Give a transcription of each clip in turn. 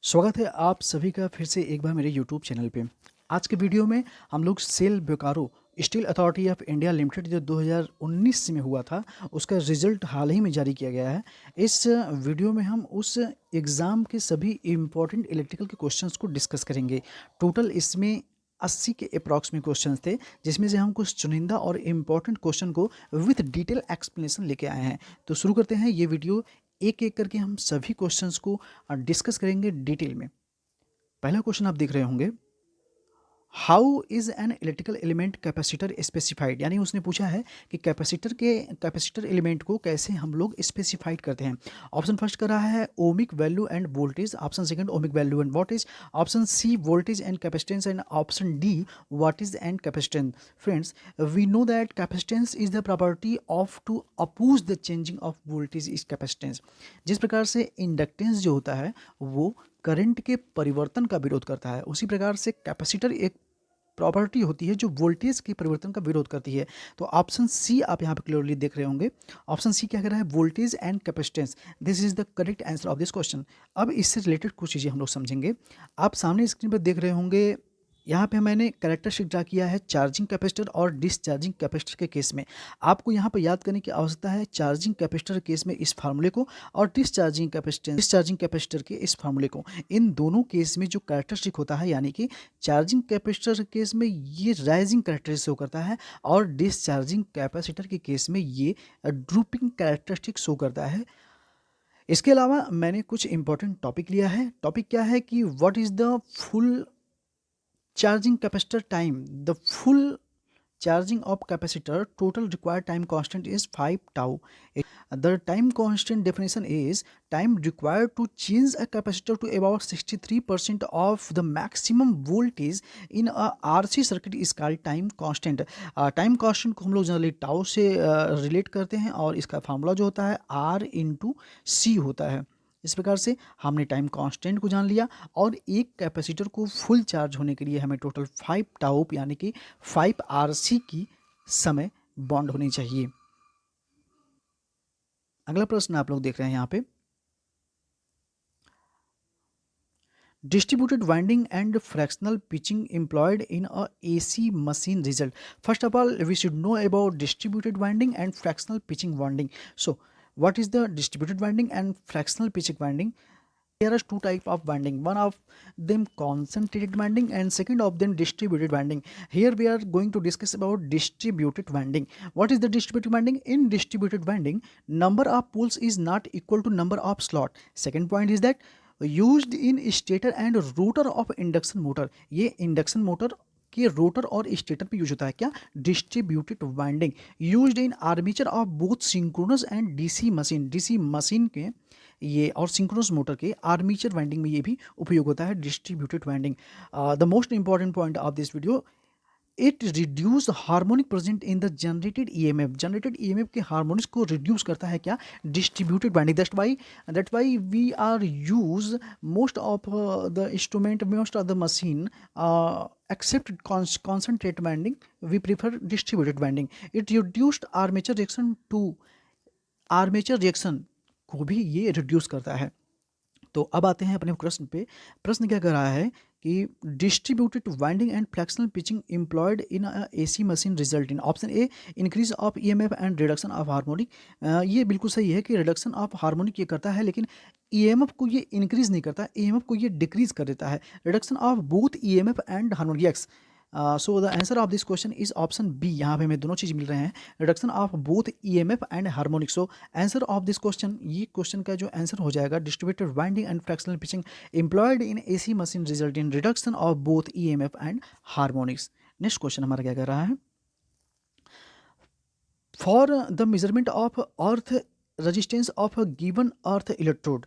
स्वागत है आप सभी का फिर से एक बार मेरे यूट्यूब चैनल पे। आज के वीडियो में हम लोग SAIL Bokaro Steel Authority of India Limited जो 2019 में हुआ था, उसका रिजल्ट हाल ही में जारी किया गया है। इस वीडियो में हम उस एग्ज़ाम के सभी इम्पोर्टेंट इलेक्ट्रिकल के क्वेश्चंस को डिस्कस करेंगे। टोटल इसमें 80 के अप्रॉक्स में क्वेश्चंस थे, जिसमें से हम कुछ चुनिंदा और इम्पोर्टेंट क्वेश्चन को विथ डिटेल एक्सप्लेनेशन लेके आए हैं। तो शुरू करते हैं ये वीडियो। एक एक करके हम सभी क्वेश्चंस को डिस्कस करेंगे डिटेल में। पहला क्वेश्चन आप देख रहे होंगे, how is an electrical element capacitor specified, यानी उसने पूछा है कि कैपेसिटर एलिमेंट को कैसे हम लोग स्पेसिफाइड करते हैं। ऑप्शन फर्स्ट कर रहा है ohmic value and voltage, option second ohmic value and voltage, option C voltage and capacitance and option D what is and capacitance. Friends, we know that capacitance is the property of to oppose the changing of voltage is capacitance. जिस प्रकार से inductance जो होता है वो current के परिवर्तन का विरोध करता है, उसी प्रकार से कैपेसिटर एक प्रॉपर्टी होती है जो वोल्टेज के परिवर्तन का विरोध करती है। तो ऑप्शन सी आप यहाँ पे क्लियरली देख रहे होंगे। ऑप्शन सी क्या कह रहा है, voltage and capacitance. This is the correct answer of this question. अब इससे रिलेटेड कुछ चीज़ें हम लोग समझेंगे। आप सामने स्क्रीन पर देख रहे होंगे, यहाँ पे मैंने कैरेक्टरिस्टिक ड्रा किया है चार्जिंग कैपेसिटर और डिसचार्जिंग कैपेसिटर के केस में। आपको यहाँ पर याद करने की आवश्यकता है चार्जिंग कैपेसिटर केस में इस फार्मूले को और डिसचार्जिंग कैपेसिटर के इस फार्मूले को। इन दोनों केस में जो कैरेक्टरिस्टिक होता है, यानी कि चार्जिंग कैपेसिटर केस में ये राइजिंग कैरेक्टरिस्टिक शो करता है और डिसचार्जिंग कैपेसिटर के केस में ये ड्रूपिंग कैरेक्टरिस्टिक शो करता है। इसके अलावा मैंने कुछ इंपॉर्टेंट टॉपिक लिया है। टॉपिक क्या है कि what is the full charging capacitor time. The full charging of capacitor total required time constant is 5 tau. The time constant definition is time required to change a capacitor to about 63% of the maximum voltage in a RC circuit is called time constant. Time constant को हम लोग generally tau से relate करते हैं और इसका formula जो होता है R इंटू सी होता है। इस प्रकार से हमने टाइम कांस्टेंट को जान लिया और एक कैपेसिटर को फुल चार्ज होने के लिए हमें टोटल 5 टाउ यानी कि 5 RC की समय बॉन्ड होनी चाहिए। अगला प्रश्न आप लोग देख रहे हैं यहाँ पे, distributed winding and fractional pitching employed in a AC machine result. First of all, we should know about distributed winding and fractional pitching winding. So what is the distributed winding and fractional pitching winding? There are two types of winding, one of them concentrated winding and second of them distributed winding. Here we are going to discuss about distributed winding. What is the distributed winding? In distributed winding, number of poles is not equal to number of slot. Second point is that used in stator and rotor of induction motor. ये induction motor के rotor और stator पे use होता है। क्या? Distributed winding used in armature of both synchronous and DC machine. DC machine के ये और सिंक्रोनस मोटर के आर्मेचर वाइंडिंग में ये भी उपयोग होता है distributed winding. The most important point of this video, it reduce harmonic present in the generated EMF. Generated EMF के हार्मोनिक्स को रिड्यूस करता है क्या? Distributed winding. That why we are use most of the instrument, most of the machine except concentrate winding, we prefer distributed winding. It reduced armature reaction को भी ये reduce करता है। तो अब आते हैं अपने प्रश्न पे। प्रश्न क्या कर रहा है कि distributed winding and fractional pitching employed in AC machine result in option A increase of EMF and reduction of harmonic. ये बिल्कुल सही है कि रिडक्शन ऑफ हार्मोनिक ये करता है, लेकिन ईएमएफ को ये इंक्रीज नहीं करता, ईएमएफ को ये डिक्रीज कर देता है। Reduction of both EMF and harmonic, yes. So the answer of this question is option B. यहाँ पे हमें दोनों चीज़ मिल रहे हैं, reduction of both EMF and harmonic. So answer of this question, ये क्वेश्चन का जो आंसर हो जाएगा, distributed winding and fractional pitching employed in AC machine result in reduction of both EMF and harmonics. Next question हमारा क्या कर रहा है, for the measurement of earth resistance of a given earth electrode.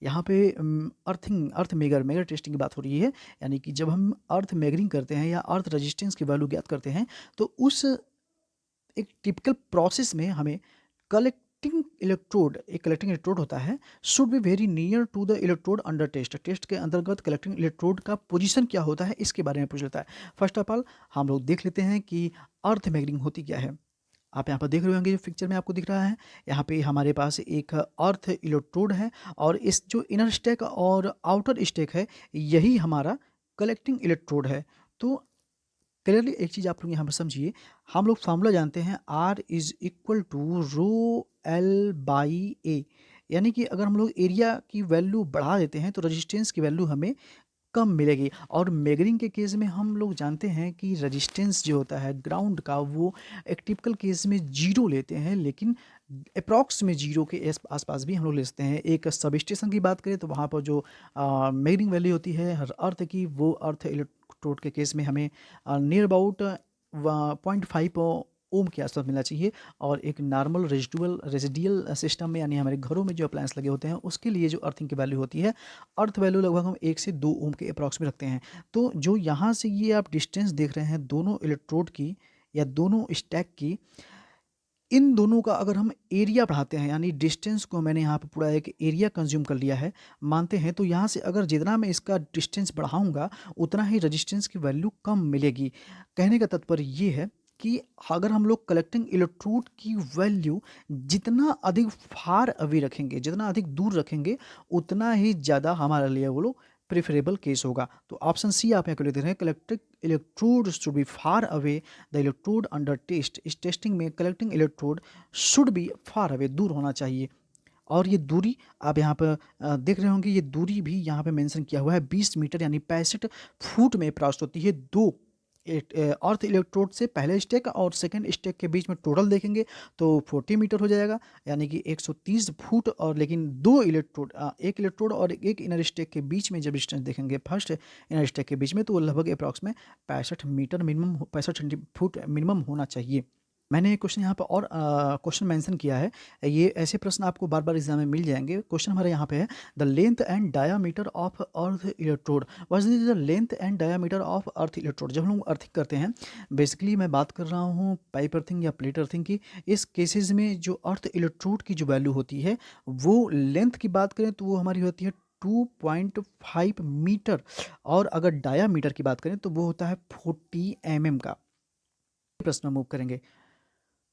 यहाँ पे अर्थ megger testing की बात हो रही है, यानी कि जब हम अर्थ मेजरिंग करते हैं या अर्थ रेजिस्टेंस की वैल्यू ज्ञात करते हैं तो उस एक टिपिकल प्रोसेस में हमें कलेक्टिंग इलेक्ट्रोड होता है, should be very near to the electrode under test. Test के अंतर्गत कलेक्टिंग इलेक्ट्रोड का पोजीशन क्या होता है, इसके बारे में पूछ लेता है। फर्स्ट ऑफ ऑल हम लोग देख लेते हैं कि अर्थ मेजरिंग होती क्या है। आप यहाँ पर देख रहे होंगे जो पिक्चर में आपको दिख रहा है, यहाँ पे हमारे पास एक अर्थ इलेक्ट्रोड है और इस जो इनर स्टैक और आउटर स्टैक है, यही हमारा कलेक्टिंग इलेक्ट्रोड है। तो क्लियरली एक चीज़ आप लोग यहाँ पर समझिए, हम लोग फार्मूला जानते हैं R is equal to rho L by A, यानी कि अगर हम लोग एरिया की वैल्यू बढ़ा देते हैं तो रजिस्टेंस की वैल्यू हमें कम मिलेगी। और मेजरिंग के केस में हम लोग जानते हैं कि रेजिस्टेंस जो होता है ग्राउंड का, वो एक टिपिकल केस में 0 लेते हैं, लेकिन अप्रॉक्स में 0 के आसपास भी हम लोग ले सकते हैं। एक सब स्टेशन की बात करें तो वहाँ पर जो मेजरिंग वैल्यू होती है हर अर्थ की, वो अर्थ इलेक्ट्रोड के केस में हमें नियर अबाउट 0.5 ओम के आसपास मिलना चाहिए। और एक नॉर्मल रेजिडियल सिस्टम में, यानी हमारे घरों में जो अप्लायंस लगे होते हैं, उसके लिए जो अर्थिंग की वैल्यू होती है, अर्थ वैल्यू लगभग हम 1 से 2 ओम के अप्रॉक्स में रखते हैं। तो जो यहाँ से ये आप डिस्टेंस देख रहे हैं दोनों इलेक्ट्रोड की या दोनों स्टैक की, इन दोनों का अगर हम एरिया बढ़ाते हैं, यानी डिस्टेंस को मैंने यहाँ पे पूरा एक एरिया कंज्यूम कर लिया है मानते हैं, तो यहाँ से अगर जितना मैं इसका डिस्टेंस बढ़ाऊँगा उतना ही रेजिस्टेंस की वैल्यू कम मिलेगी। कहने का तात्पर्य ये है कि अगर हम लोग कलेक्टिंग इलेक्ट्रोड की वैल्यू जितना अधिक फार अवे रखेंगे, जितना अधिक दूर रखेंगे, उतना ही ज़्यादा हमारे लिए वो लोग प्रेफरेबल केस होगा। तो ऑप्शन सी आप यहाँ को लेते हैं, collecting electrode should be far away the electrode under test. इस टेस्टिंग में collecting electrode should be far away, दूर होना चाहिए। और ये दूरी आप यहाँ पर देख रहे होंगे, ये दूरी भी यहाँ पे मेंशन किया हुआ है 20 मीटर, यानी 65 फुट में प्राप्त होती है। दो अर्थ इलेक्ट्रोड से पहले स्टेक और सेकंड स्टेक के बीच में टोटल देखेंगे तो 40 मीटर हो जाएगा, यानी कि 130 फुट। और लेकिन दो इलेक्ट्रोड, एक इलेक्ट्रोड और एक इनर स्टेक के बीच में जब डिस्टेंस देखेंगे फर्स्ट इनर स्टेक के बीच में, तो वो लगभग अप्रॉक्स में 65 मीटर मिनिमम, 65 फुट मिनिमम होना चाहिए। मैंने एक क्वेश्चन यहाँ पर और क्वेश्चन मेंशन किया है, ये ऐसे प्रश्न आपको बार बार एग्जाम में मिल जाएंगे। क्वेश्चन हमारे यहाँ पे है, the length and diameter of earth electrode. What is the length and diameter of earth electrode. जब हम लोग अर्थिंग करते हैं, बेसिकली मैं बात कर रहा हूँ पाइप अर्थिंग या प्लेट अर्थिंग की, इस केसेस में जो अर्थ इलेक्ट्रोड की जो वैल्यू होती है, वो लेंथ की बात करें तो वो हमारी होती है 2.5 मीटर, और अगर डायामीटर की बात करें तो वो होता है 40 mm का। प्रश्न मूव करेंगे।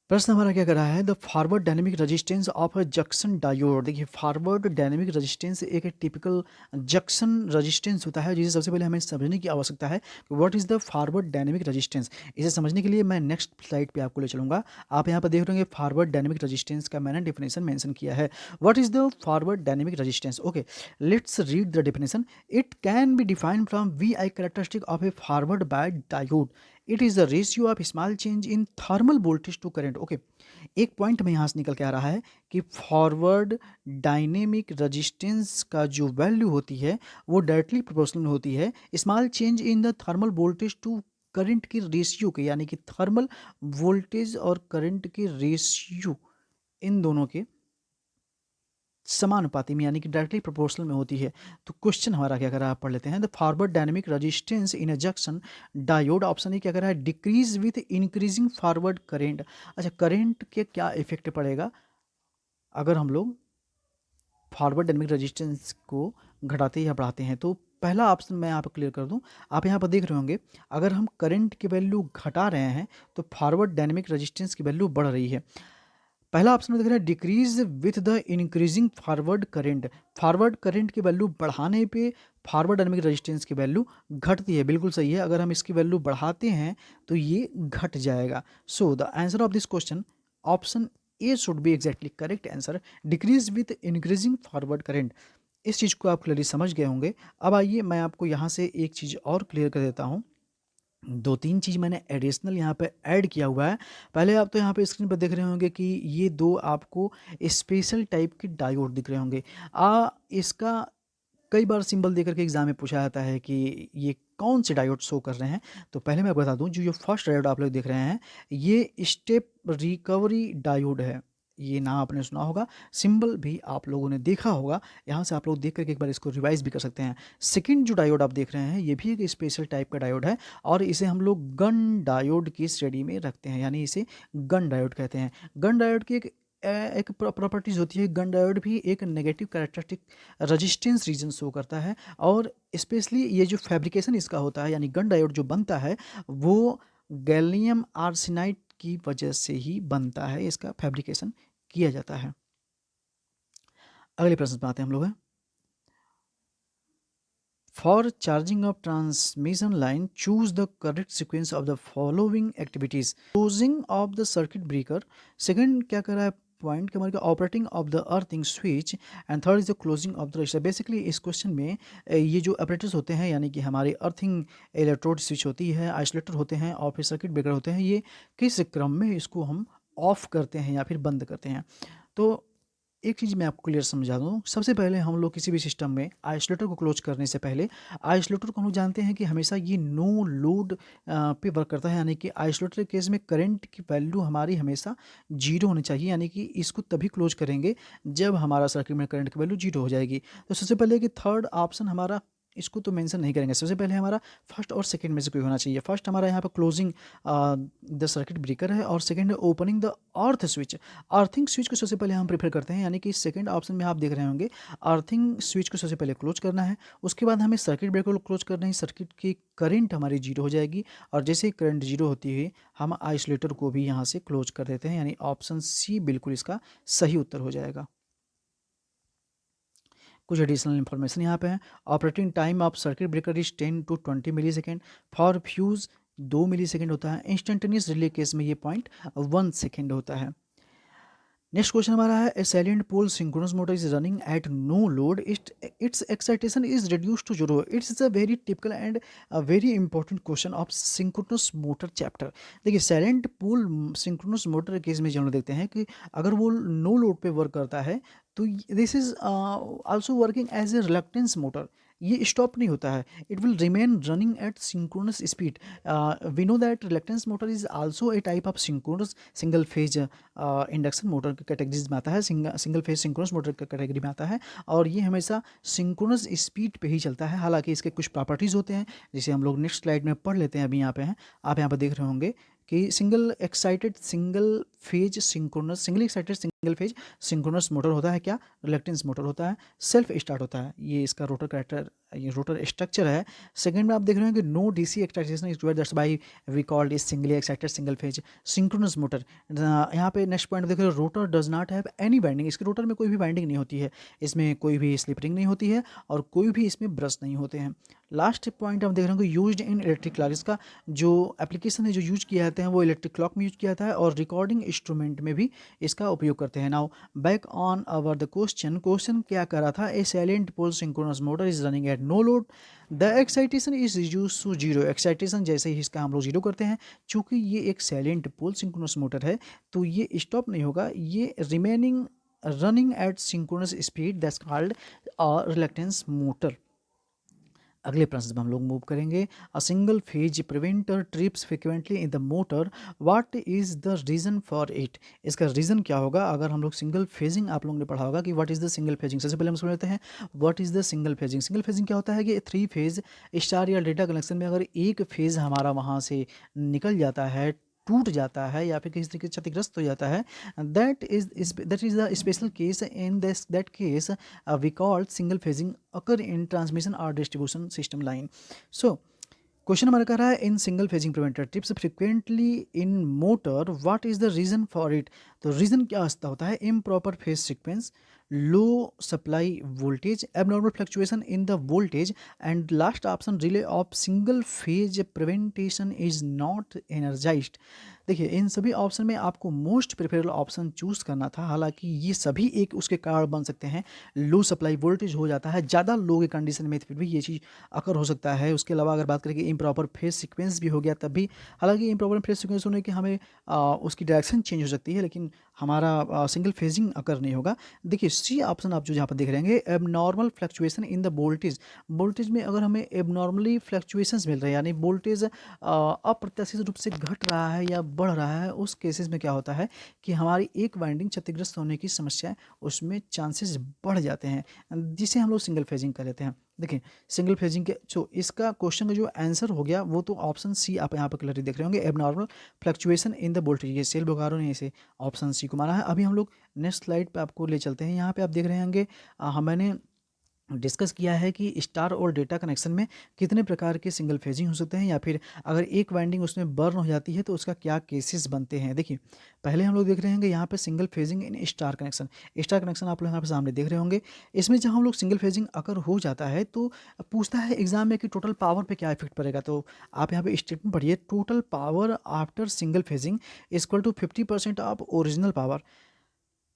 प्रश्न हमारा क्या कर रहा है, the forward dynamic resistance of a junction diode. देखिए, फॉरवर्ड डायनेमिक रेजिस्टेंस एक टिपिकल जंक्शन रेजिस्टेंस होता है, जिसे सबसे पहले हमें समझने की आवश्यकता है कि what is the forward dynamic resistance. इसे समझने के लिए मैं नेक्स्ट स्लाइड पे आपको ले चलूँगा। आप यहाँ पर देख रहे होंगे फॉरवर्ड डायनेमिक रेजिस्टेंस का मैंने डिफिनेशन मेंशन किया है। What is the forward dynamic resistance. Okay, let's read the definition. It can be defined from V I characteristic of a forward by diode. It is the ratio of small change in thermal voltage to current. Okay, एक point में यहाँ से निकल के आ रहा है कि forward dynamic resistance का जो वैल्यू होती है वो डायरेक्टली प्रोपोर्शनल होती है small change in the thermal voltage to current की रेशियो के, यानी कि थर्मल वोल्टेज और करंट के रेशियो इन दोनों के समानुपाती में, यानी कि डायरेक्टली प्रोपोर्शनल में होती है। तो क्वेश्चन हमारा क्या कर रहा है, आप पढ़ लेते हैं। The forward dynamic resistance in a junction diode, option A क्या कर रहा है, decrease with increasing forward current. अच्छा, करेंट के क्या इफेक्ट पड़ेगा अगर हम लोग फॉरवर्ड डायनेमिक रेजिस्टेंस को घटाते या बढ़ाते हैं। तो पहला ऑप्शन मैं यहाँ पर क्लियर कर दूं, आप यहाँ पर देख रहे होंगे अगर हम करंट की वैल्यू घटा रहे हैं तो फॉरवर्ड डायनेमिक रेजिस्टेंस की वैल्यू बढ़ रही है। पहला ऑप्शन में देख रहे हैं decrease with the increasing forward current. Forward current की वैल्यू बढ़ाने पे फॉरवर्ड डायनेमिक रेजिस्टेंस की वैल्यू घटती है, बिल्कुल सही है। अगर हम इसकी वैल्यू बढ़ाते हैं तो ये घट जाएगा। सो the answer of this question option A should be exactly correct answer, decrease with increasing forward current. इस चीज़ को आप क्लियरली समझ गए होंगे। अब आइए मैं आपको यहाँ से एक चीज़ और क्लियर कर देता हूँ। 2-3 चीज़ मैंने एडिशनल यहाँ पे ऐड किया हुआ है। पहले आप तो यहाँ पे स्क्रीन पर देख रहे होंगे कि ये दो आपको स्पेशल टाइप के डायोड दिख रहे होंगे। इसका कई बार सिंबल देकर के एग्जाम में पूछा जाता है कि ये कौन से डायोड शो कर रहे हैं। तो पहले मैं बता दूं, जो फर्स्ट डायोड आप लोग देख रहे हैं, ये स्टेप रिकवरी डायोड है। ये नाम आपने सुना होगा, सिंबल भी आप लोगों ने देखा होगा। यहाँ से आप लोग देख करके एक बार इसको रिवाइज भी कर सकते हैं। सेकंड जो डायोड आप देख रहे हैं, ये भी एक स्पेशल टाइप का डायोड है और इसे हम लोग गन डायोड की श्रेणी में रखते हैं, यानी इसे गन डायोड कहते हैं। गन डायोड की एक प्रॉपर्टीज़ होती है, गन डायोड भी एक negative characteristic resistance region show करता है। और स्पेशली ये जो फैब्रिकेशन इसका होता है, यानी गन डायोड जो बनता है वो गैलियम आर्सेनाइड की वजह से ही बनता है, इसका फैब्रिकेशन किया जाता है। अगले प्रश्न पे आते हैं हम लोग। For charging of transmission line choose the correct sequence of the following activities. Closing of the circuit breaker, second क्या कर रहा है पॉइंट के हमारे operating of the earthing switch, and third is the closing of the register. Basically इस question में ये जो ऑपरेटर्स होते हैं यानी कि हमारे अर्थिंग इलेक्ट्रोड स्विच होती है, आइसोलेटर होते हैं और फिर सर्किट ब्रेकर होते हैं, ये किस क्रम में इसको हम ऑफ करते हैं या फिर बंद करते हैं। तो एक चीज़ मैं आपको क्लियर समझा दूँ। सबसे पहले हम लोग किसी भी सिस्टम में आइसोलेटर को क्लोज करने से पहले, आइसोलेटर को हम लोग जानते हैं कि हमेशा ये नो लोड पे वर्क करता है, यानी कि आइसोलेटर के केस में करंट की वैल्यू हमारी हमेशा जीरो होनी चाहिए, यानी कि इसको तभी क्लोज करेंगे जब हमारा सर्किट में करंट की वैल्यू जीरो हो जाएगी। तो सबसे पहले कि थर्ड ऑप्शन हमारा, इसको तो मेंशन नहीं करेंगे, सबसे पहले हमारा फर्स्ट और सेकंड में से कोई होना चाहिए। फर्स्ट हमारा यहाँ पर क्लोजिंग द सर्किट ब्रेकर है और सेकंड है opening the earth switch. Earthing switch को सबसे पहले हम प्रेफर करते हैं, यानी कि सेकंड ऑप्शन में आप देख रहे होंगे अर्थिंग स्विच को सबसे पहले क्लोज करना है, उसके बाद हमें सर्किट ब्रेकर को क्लोज करना है। सर्किट की करंट हमारी जीरो हो जाएगी और जैसे ही करंट जीरो होती है हम आइसोलेटर को भी यहाँ से क्लोज कर देते हैं, यानी ऑप्शन सी बिल्कुल इसका सही उत्तर हो जाएगा। कुछ एडिशनल इन्फॉर्मेशन यहाँ पे है। Operating time of circuit breaker is 10 to 20 millisecond, for fuse 2 millisecond होता है, इंस्टेंटेनियस रिले केस में ये पॉइंट 1 सेकेंड होता है। नेक्स्ट क्वेश्चन हमारा है, a salient pole synchronous motor is running at no load, it's excitation is reduce to zero. It's a very typical and very important question of synchronous motor chapter. देखिए salient pole synchronous motor case में जो हम देखते हैं कि अगर वो no load पे वर्क करता है तो this is also working as a reluctance motor, ये स्टॉप नहीं होता है, it will remain running at synchronous speed. We know that reluctance motor is also a type of synchronous single phase induction motor की categories में आता है, single phase synchronous motor की category में आता है और ये हमेशा सिंक्रोनस स्पीड पे ही चलता है। हालांकि इसके कुछ प्रॉपर्टीज़ होते हैं जिसे हम लोग नेक्स्ट स्लाइड में पढ़ लेते हैं। अभी यहाँ पे हैं, आप यहाँ पर देख रहे होंगे कि single excited single phase synchronous motor होता है क्या, रिलक्टेंस मोटर होता है, सेल्फ स्टार्ट होता है, ये इसका रोटर कैरेक्टर, ये रोटर स्ट्रक्चर है। सेकंड में आप देख रहे हैं कि no DC excitation is that's by we called is singly excited single phase synchronous motor. यहाँ पे नेक्स्ट पॉइंट देख रहे हो, rotor does not have any binding, इसके रोटर में कोई भी बाइंडिंग नहीं होती है, इसमें कोई भी स्लिप रिंग नहीं होती है और कोई भी इसमें ब्रश नहीं होते हैं। लास्ट पॉइंट हम देख रहे हैं कि यूज्ड इन इलेक्ट्रिक क्लॉक, इसका जो एप्लीकेशन है जो यूज किया जाते हैं वो इलेक्ट्रिक क्लॉक में यूज किया जाता है और रिकॉर्डिंग इंस्ट्रूमेंट में भी इसका उपयोग करते हैं। Now back on our the question क्या कर रहा था, a salient pole synchronous motor is running at no load, the excitation is reduce to zero. Excitation जैसे ही इसका हम लोग जीरो करते हैं, चूंकि ये एक साइलेंट पोल सिंक्रोनस मोटर है तो ये स्टॉप नहीं होगा, ये remaining running at synchronous speed, that's called reluctance motor. अगले प्रश्न में हम लोग मूव करेंगे, a single phase preventer trips frequently in the motor, what is the reason for it. इसका रीजन क्या होगा। अगर हम लोग सिंगल फेजिंग आप लोगों ने पढ़ा होगा कि what is the single phasing, सबसे पहले हम समझ लेते हैं what is the single phasing. Single phasing क्या होता है कि 3 फेज स्टार या डेल्टा कनेक्शन में अगर एक फेज हमारा वहाँ से निकल जाता है, टूट जाता है या फिर किसी तरीके से क्षतिग्रस्त हो जाता है, that is the special case, in this that case we called single phasing occur in transmission or distribution system line. So question हमारा कह रहा है, in single phasing preventer trips frequently in motor, what is the reason for it. तो reason क्या होता है, improper phase sequence, low supply voltage, abnormal fluctuation in the voltage, and last option relay of single phase preventation is not energised. देखिए इन सभी option में आपको most preferable option choose करना था, हालांकि ये सभी एक उसके कारण बन सकते हैं। लो सप्लाई वोल्टेज हो जाता है ज़्यादा लो के कंडीशन में, फिर भी ये चीज़ अकर हो सकता है। उसके अलावा अगर बात करें कि इम्प्रॉपर फेज सीक्वेंस भी हो गया तब भी, हालांकि इम्प्रॉपर फेज सीक्वेंस होने की हमें उसकी डायरेक्शन चेंज हो सकती है लेकिन हमारा सिंगल फेजिंग अकर नहीं होगा। देखिए सी ऑप्शन आप जो यहाँ पर देख रहे हैं, abnormal fluctuation in the voltage, voltage में अगर हमें एबनॉर्मली फ्लक्चुएशंस मिल रहे हैं यानी वोल्टेज अप्रत्याशित रूप से घट रहा है या बढ़ रहा है, उस केसेस में क्या होता है कि हमारी एक वाइंडिंग क्षतिग्रस्त होने की समस्या है, उसमें चांसेस बढ़ जाते हैं, जिसे हम लोग सिंगल फेजिंग कर लेते हैं। देखिए सिंगल फेजिंग के जो इसका क्वेश्चन का जो आंसर हो गया वो तो ऑप्शन सी आप यहाँ पर क्लियरली देख रहे होंगे, abnormal fluctuation in the voltage, ये सेल बोकारो ने इसे ऑप्शन सी को माना है। अभी हम लोग नेक्स्ट स्लाइड पे आपको ले चलते हैं। यहाँ पे आप देख रहे होंगे मैंने डिस्कस किया है कि स्टार और डेटा कनेक्शन में कितने प्रकार के सिंगल फेजिंग हो सकते हैं, या फिर अगर एक वाइंडिंग उसमें बर्न हो जाती है तो उसका क्या केसेस बनते हैं। देखिए, पहले हम लोग देख रहे होंगे यहाँ पे single phasing in star connection. Star connection आप लोग यहाँ पे सामने देख रहे होंगे। इसमें जब हम लोग सिंगल फेजिंग अगर हो जाता है तो पूछता है एग्जाम में कि टोटल पावर पे क्या इफेक्ट पड़ेगा। तो आप यहाँ पे स्टेटमेंट पढ़िए, total power after single phasing equal to 50% of original power.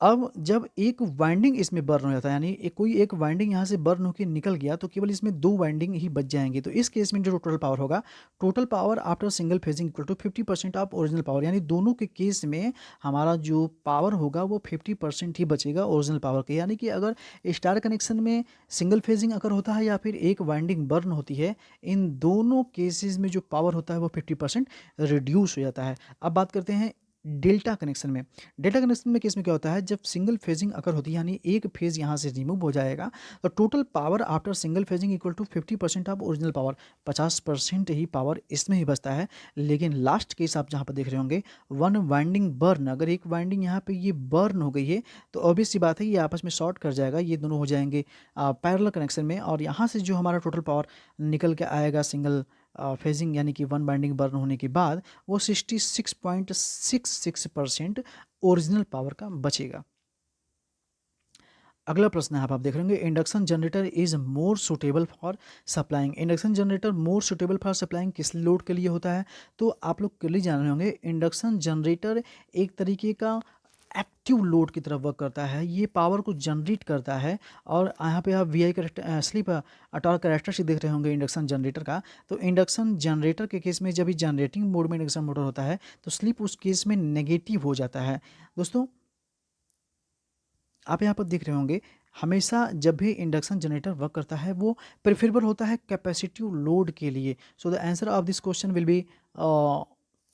अब जब एक वाइंडिंग इसमें बर्न हो जाता है, यानी कोई एक वाइंडिंग यहाँ से बर्न होकर निकल गया, तो केवल इसमें 2 वाइंडिंग ही बच जाएंगे। तो इस केस में जो टोटल पावर होगा, total power after single phasing equal to 50% of original power, यानी दोनों के केस में हमारा जो पावर होगा वो 50% ही बचेगा ओरिजिनल पावर के। यानी कि अगर स्टार कनेक्शन में सिंगल फेजिंग अगर होता है या फिर एक वाइंडिंग बर्न होती है, इन दोनों केसेस में जो पावर होता है वो 50% रिड्यूस हो जाता है। अब बात करते हैं डेल्टा कनेक्शन में। डेल्टा कनेक्शन में केस में क्या होता है, जब सिंगल फेजिंग अगर होती है, यानी एक फेज यहाँ से रिमूव हो जाएगा, तो total power after single phasing equal to 50% of original power, 50% ही पावर इसमें ही बचता है। लेकिन लास्ट केस आप जहाँ पर देख रहे होंगे, वन वाइंडिंग बर्न, अगर एक वाइंडिंग यहाँ पे ये बर्न हो गई है तो ऑब्वियस सी बात है ये आपस में शॉर्ट कर जाएगा, ये दोनों हो जाएंगे पैरेलल कनेक्शन में, और यहाँ से जो हमारा टोटल पावर निकल के आएगा सिंगल फेजिंग यानी कि वन बाइंडिंग बर्न होने के बाद, वो 66.66% ओरिजिनल पावर का बचेगा। अगला प्रश्न है, आप देख रहे होंगे, induction generator is more suitable for supplying. Induction generator more suitable for supplying किस लोड के लिए होता है? तो आप लोग क्लियर जान रहे होंगे, इंडक्शन जनरेटर एक तरीके का एक्टिव लोड की तरफ वर्क करता है, ये पावर को जनरेट करता है। और यहाँ पे आप V I slip torque characteristic देख रहे होंगे इंडक्शन जनरेटर का। तो इंडक्शन जनरेटर के केस में जब भी जनरेटिंग मोड में इंडक्शन मोटर होता है तो स्लिप उस केस में नेगेटिव हो जाता है। दोस्तों, आप यहाँ पर देख रहे होंगे, हमेशा जब भी इंडक्शन जनरेटर वर्क करता है वो प्रेफरेबल होता है कैपेसिटिव लोड के लिए। सो the answer of this question will be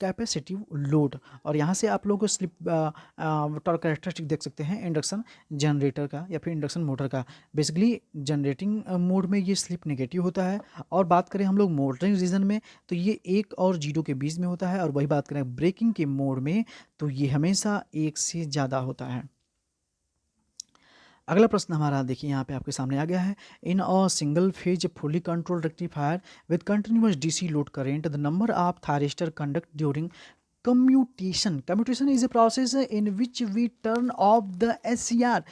capacitive load. और यहाँ से आप लोग स्लिप टॉर्क कैरेक्टरिस्टिक देख सकते हैं इंडक्शन जनरेटर का या फिर इंडक्शन मोटर का। बेसिकली जनरेटिंग मोड में ये स्लिप नेगेटिव होता है, और बात करें हम लोग मोटरिंग रीजन में तो ये 1 और 0 के बीच में होता है, और वही बात करें ब्रेकिंग के मोड में तो ये हमेशा 1 से ज़्यादा होता है। अगला प्रश्न हमारा देखिए यहाँ पे आपके सामने आ गया है, in a single phase fully control rectifier with continuous DC load current the number of thyristor conduct during commutation. Commutation is a process in which we turn off the SCR।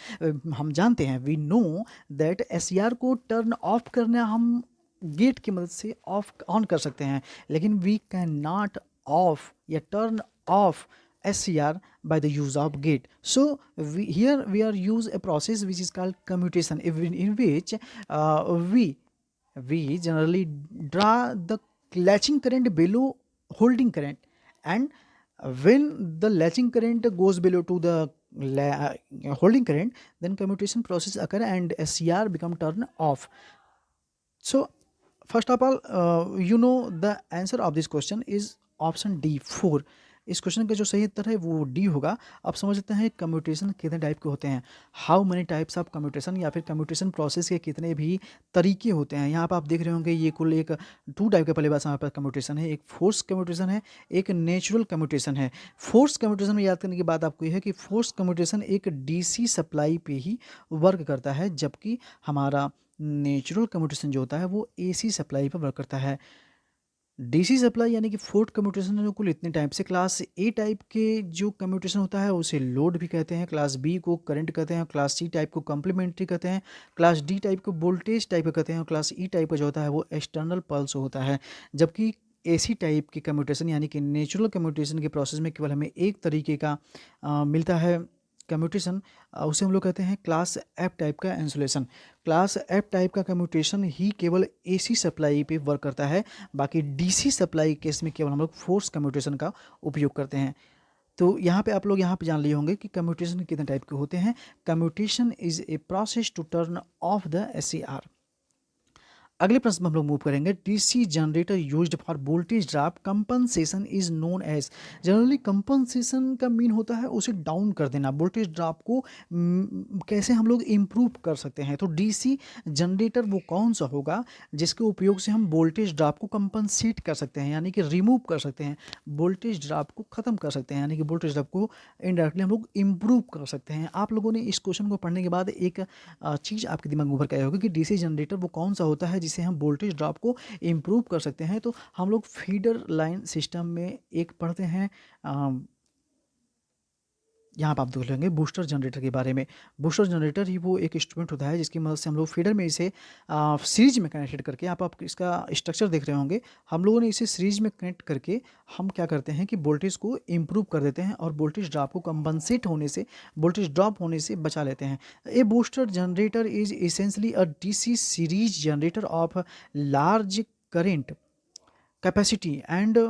हम जानते हैं, वी नो दैट SCR को turn off करना हम gate की मदद से of on कर सकते हैं, लेकिन वी कैन नॉट ऑफ या turn off SCR by the use of gate. So here we are use a process which is called commutation, in which we generally draw the latching current below holding current, and when the latching current goes below to the holding current, then commutation process occur and SCR become turn off. So first of all, the answer of this question is option D 4। इस question का जो सही उत्तर है वो D होगा। अब समझ लेते हैं कम्यूटेशन कितने टाइप के होते हैं, how many types of commutation, या फिर कम्यूटेशन प्रोसेस के कितने भी तरीके होते हैं। यहाँ पर आप देख रहे होंगे ये कुल एक 2 टाइप का पहले बात हमारे पास कम्यूटेशन है, एक फोर्स कम्यूटेशन है, एक नेचुरल कम्यूटेशन है। फोर्स कम्यूटेशन में याद करने की बात आपको ये है कि फोर्स कम्यूटेशन एक DC सप्लाई पे ही वर्क करता है, जबकि हमारा नेचुरल कम्यूटेशन जो होता है वो AC सप्लाई पर वर्क करता है। DC सप्लाई यानी कि फोर्थ कम्यूटेशन जो कुल इतने टाइप से, क्लास A टाइप के जो कम्यूटेशन होता है उसे लोड भी कहते हैं, क्लास B को करंट कहते हैं, क्लास C टाइप को कम्प्लीमेंट्री कहते हैं, क्लास D टाइप को वोल्टेज टाइप का कहते हैं, और क्लास E टाइप का जो होता है वो एक्सटर्नल पल्स होता है। जबकि AC टाइप की कम्यूटेशन यानी कि नेचुरल कम्यूटेशन के प्रोसेस में केवल हमें एक तरीके का मिलता है कम्यूटेशन, उसे हम लोग कहते हैं क्लास F टाइप का इंसुलेशन। क्लास F टाइप का कम्यूटेशन ही केवल AC सप्लाई पे वर्क करता है, बाकी DC सप्लाई केस में केवल हम लोग फोर्स कम्यूटेशन का उपयोग करते हैं। तो यहाँ पे आप लोग यहाँ पे जान लिए होंगे कि कम्यूटेशन कितने टाइप के होते हैं। Commutation is a process to turn off the SCR। अगले प्रश्न में हम लोग मूव करेंगे। DC generator used for voltage drop compensation is known as. Generally compensation का मीन होता है उसे डाउन कर देना, वोल्टेज ड्रॉप को कैसे हम लोग इम्प्रूव कर सकते हैं। तो डीसी जनरेटर वो कौन सा होगा जिसके उपयोग से हम वोल्टेज ड्रॉप को कंपनसेट कर सकते हैं, यानी कि रिमूव कर सकते हैं, वोल्टेज ड्रॉप को ख़त्म कर सकते हैं, यानी कि वोल्टेज ड्रॉप को इनडायरेक्टली हम लोग इम्प्रूव कर सकते हैं। आप लोगों ने इस क्वेश्चन को पढ़ने के बाद एक चीज़ आपके दिमाग में उभर के आई होगी कि डीसी जनरेटर वो कौन सा होता है जिसे हम वोल्टेज ड्रॉप को इम्प्रूव कर सकते हैं। तो हम लोग फीडर लाइन सिस्टम में एक पढ़ते हैं, यहाँ पे आप देख लेंगे बूस्टर जनरेटर के बारे में। बूस्टर जनरेटर ही वो एक इंस्ट्रूमेंट होता है जिसकी मदद से हम लोग फीडर में इसे सीरीज में कनेक्टेड करके, आप इसका स्ट्रक्चर देख रहे होंगे, हम लोगों ने इसे सीरीज में कनेक्ट करके हम क्या करते हैं कि वोल्टेज को इम्प्रूव कर देते हैं और वोल्टेज ड्रॉप को कंपनसेट होने से, वोल्टेज ड्रॉप होने से बचा लेते हैं। A booster generator is essentially a DC series generator of large current capacity and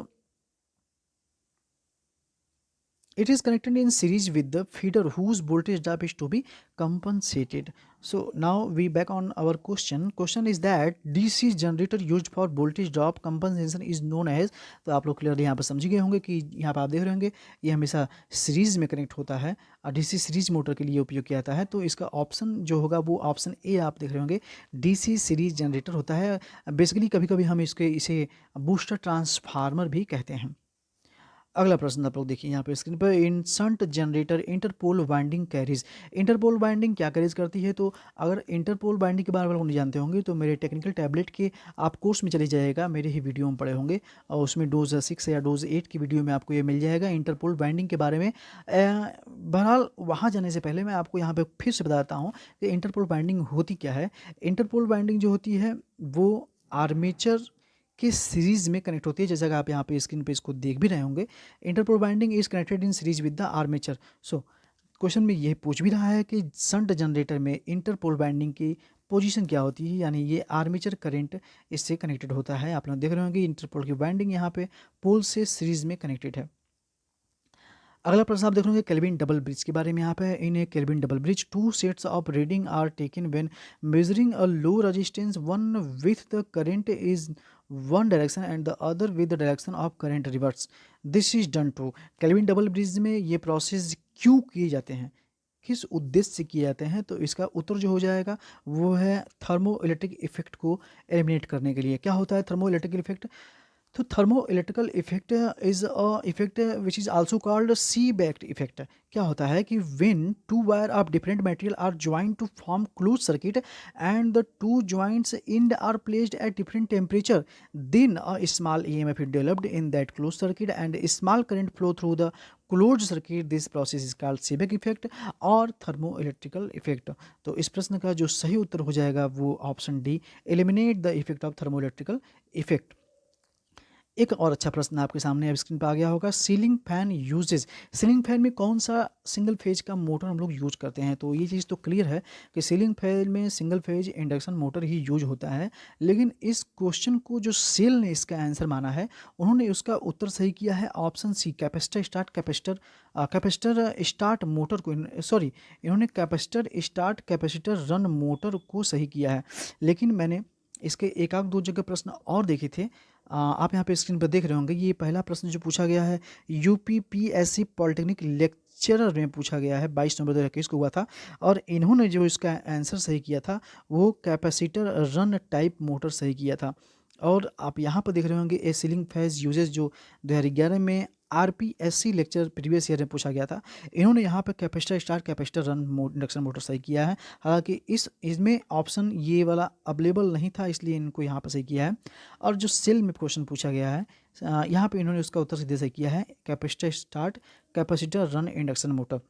it is connected in series with the feeder whose voltage drop is to be compensated. So now we back on our question is that DC generator used for voltage drop compensation is known as। तो आप लोग clearly यहाँ पर समझ गए होंगे कि यहाँ पर आप देख रहे होंगे ये हमेशा सीरीज में कनेक्ट होता है और डीसी सीरीज मोटर के लिए उपयोग किया जाता है। तो इसका ऑप्शन जो होगा वो ऑप्शन ए आप देख रहे होंगे, डीसी सीरीज जनरेटर होता है। बेसिकली कभी कभी हम इसे बूस्टर ट्रांसफार्मर भी कहते हैं। अगला प्रश्न आप लोग देखिए यहाँ पे स्क्रीन पर, in shunt generator interpole winding carries. Interpole winding क्या कैरीज करती है? तो अगर इंटरपोल वाइंडिंग के बारे में नहीं जानते होंगे तो मेरे टेक्निकल टैबलेट के आप कोर्स में चले जाएगा, मेरे ही वीडियो में पढ़े होंगे और उसमें डोज 6 या डोज 8 की वीडियो में आपको ये मिल जाएगा इंटरपोल वाइंडिंग के बारे में। बहरहाल वहाँ जाने से पहले मैं आपको यहाँ पर फिर से बताता हूँ कि इंटरपोल वाइंडिंग होती क्या है। इंटरपोल वाइंडिंग जो होती है वो आर्मेचर की सीरीज में कनेक्ट होती है, जैसा कि आप यहाँ पे स्क्रीन पे इसको देख भी रहे होंगे। Interpole winding is connected in series with the armature. So question में ये पूछ भी रहा है कि शंट जनरेटर में इंटरपोल वाइंडिंग की पोजीशन क्या होती है, यानी ये आर्मेचर करंट इससे कनेक्टेड होता है। आप लोग देख रहे होंगे इंटरपोल की वाइंडिंग यहाँ पे पोल से सीरीज में कनेक्टेड है। अगला प्रश्न आप देख रहे होंगे केल्विन डबल ब्रिज के बारे में। यहाँ पे in a Kelvin double bridge two sets of reading are taken when measuring a low resistance, one with the current is one direction and the other with the direction of current reversed. This is done to. Kelvin double bridge में ये process क्यों किए जाते हैं, किस उद्देश्य से किए जाते हैं? तो इसका उत्तर जो हो जाएगा वो है थर्मो इलेक्ट्रिक इफेक्ट को एलिमिनेट करने के लिए। क्या होता है थर्मो इलेक्ट्रिकल इफेक्ट? तो thermoelectrical effect is a effect which is also called Seebeck effect. क्या होता है कि when two wire of different material are joint to form close circuit and the two joints and are placed at different temperature, then a small EMF is developed in that closed circuit and a small current flow through the closed circuit. This process is called Seebeck effect और thermoelectrical effect। तो इस प्रश्न का जो सही उत्तर हो जाएगा वो option D, eliminate the effect of thermoelectrical effect. एक और अच्छा प्रश्न आपके सामने अब स्क्रीन पर आ गया होगा, ceiling fan uses. Ceiling fan में कौन सा सिंगल फेज का मोटर हम लोग यूज करते हैं? तो ये चीज़ तो क्लियर है कि सीलिंग फैन में सिंगल फेज इंडक्शन मोटर ही यूज होता है, लेकिन इस क्वेश्चन को जो सेल ने इसका आंसर माना है उन्होंने उसका उत्तर सही किया है option C, capacitor start start motor को, सॉरी इन्होंने capacitor start capacitor run motor को सही किया है। लेकिन मैंने इसके एक आध दो जगह प्रश्न और देखे थे, आप यहाँ पे स्क्रीन पर देख रहे होंगे। ये पहला प्रश्न जो पूछा गया है यूपीपीएससी पॉलिटेक्निक लेक्चरर में पूछा गया है, 22 नवंबर 2021 को हुआ था और इन्होंने जो इसका आंसर सही किया था वो कैपेसिटर रन टाइप मोटर सही किया था। और आप यहाँ पर देख रहे होंगे ए सीलिंग फेज यूजेज जो 2011 में आरपीएससी लेक्चर प्रीवियस ईयर में पूछा गया था, इन्होंने यहाँ पे capacitor start capacitor run induction motor सही किया है। हालांकि इसमें ऑप्शन ये वाला अवेलेबल नहीं था इसलिए इनको यहाँ पर सही किया है। और जो सेल में क्वेश्चन पूछा गया है यहाँ पे इन्होंने उसका उत्तर सीधे सही किया है, capacitor start capacitor run induction motor.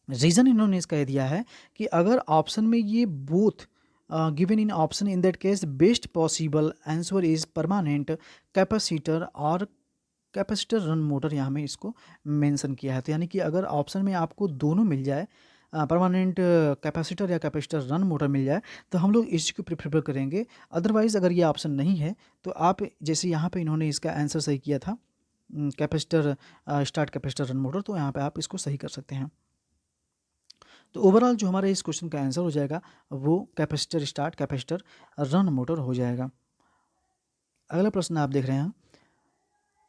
Reason इन्होंने इसका ये दिया है कि अगर ऑप्शन में ये both given in option, in that case best possible answer is permanent capacitor और कैपेसिटर रन मोटर, यहाँ में इसको मेंशन किया है। तो यानी कि अगर ऑप्शन में आपको दोनों मिल जाए, परमानेंट कैपेसिटर या कैपेसिटर रन मोटर मिल जाए तो हम लोग इसी को प्रेफर करेंगे। अदरवाइज़ अगर ये ऑप्शन नहीं है तो आप जैसे यहाँ पे इन्होंने इसका आंसर सही किया था capacitor start capacitor run motor, तो यहाँ पे आप इसको सही कर सकते हैं। तो ओवरऑल जो हमारा इस क्वेश्चन का आंसर हो जाएगा वो capacitor start, capacitor run motor हो जाएगा। अगला प्रश्न आप देख रहे हैं,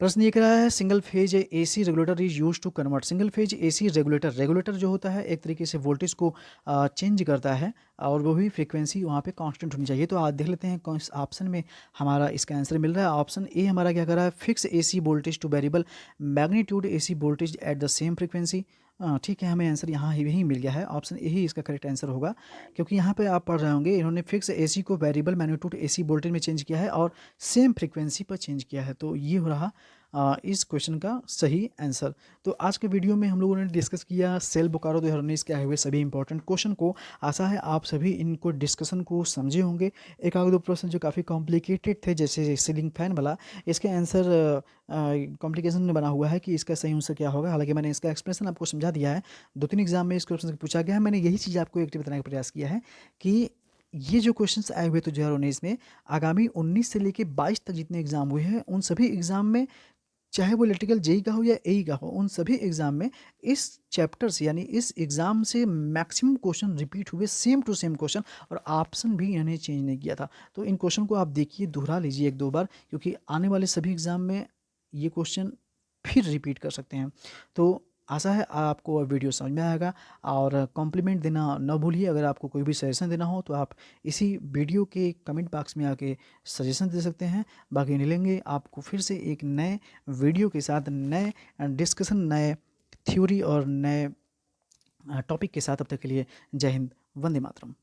प्रश्न ये कह रहा है single phase AC regulator is use to convert. Single phase AC regulator, regulator जो होता है एक तरीके से वोल्टेज को चेंज करता है और वो भी फ्रीक्वेंसी वहाँ पे कांस्टेंट होनी चाहिए। तो आज देख लेते हैं कौन ऑप्शन में हमारा इसका आंसर मिल रहा है। ऑप्शन ए हमारा क्या कर रहा है, fix AC voltage two variable magnitude AC voltage at the same frequency. ठीक है, हमें आंसर यहाँ यही मिल गया है, ऑप्शन ए ही इसका करेक्ट आंसर होगा, क्योंकि यहाँ पे आप पढ़ रहे होंगे इन्होंने फिक्स एसी को वेरिएबल मैग्नीट्यूड एसी वोल्टेज में चेंज किया है और सेम फ्रीक्वेंसी पर चेंज किया है। तो ये हो रहा इस क्वेश्चन का सही आंसर। तो आज के वीडियो में हम लोगों ने डिस्कस किया सेल बोकारो 2019 के आए हुए सभी इंपॉर्टेंट क्वेश्चन को। आशा है आप सभी इनको डिस्कशन को समझे होंगे। एक आध दो प्रश्न जो काफ़ी कॉम्प्लिकेटेड थे जैसे सीलिंग फैन वाला, इसके आंसर कॉम्प्लिकेशन में बना हुआ है कि इसका सही आंसर क्या होगा। हालांकि मैंने इसका एक्सप्लेनेशन आपको समझा दिया है, 2-3 एग्जाम में इस क्वेश्चन से पूछा गया है। मैंने यही चीज़ आपको एक्टिव बताने का प्रयास किया है कि ये जो क्वेश्चंस आए हुए थे 2019 में, आगामी 19 से लेके 22 तक जितने एग्जाम हुए हैं उन सभी एग्जाम में, चाहे वो इलेक्ट्रिकल जेई का हो या एई का हो, उन सभी एग्जाम में इस चैप्टर से यानी इस एग्जाम से मैक्सिमम क्वेश्चन रिपीट हुए, सेम टू सेम क्वेश्चन, और ऑप्शन भी इन्होंने चेंज नहीं किया था। तो इन क्वेश्चन को आप देखिए, दोहरा लीजिए 1-2 बार, क्योंकि आने वाले सभी एग्जाम में ये क्वेश्चन फिर रिपीट कर सकते हैं। तो आशा है आपको वीडियो समझ में आएगा, और कॉम्प्लीमेंट देना न भूलिए। अगर आपको कोई भी सजेशन देना हो तो आप इसी वीडियो के कमेंट बॉक्स में आके सजेशन दे सकते हैं। बाकी मिलेंगे आपको फिर से एक नए वीडियो के साथ, नए डिस्कशन, नए थ्योरी और नए टॉपिक के साथ। अब तक के लिए जय हिंद, वंदे मातरम।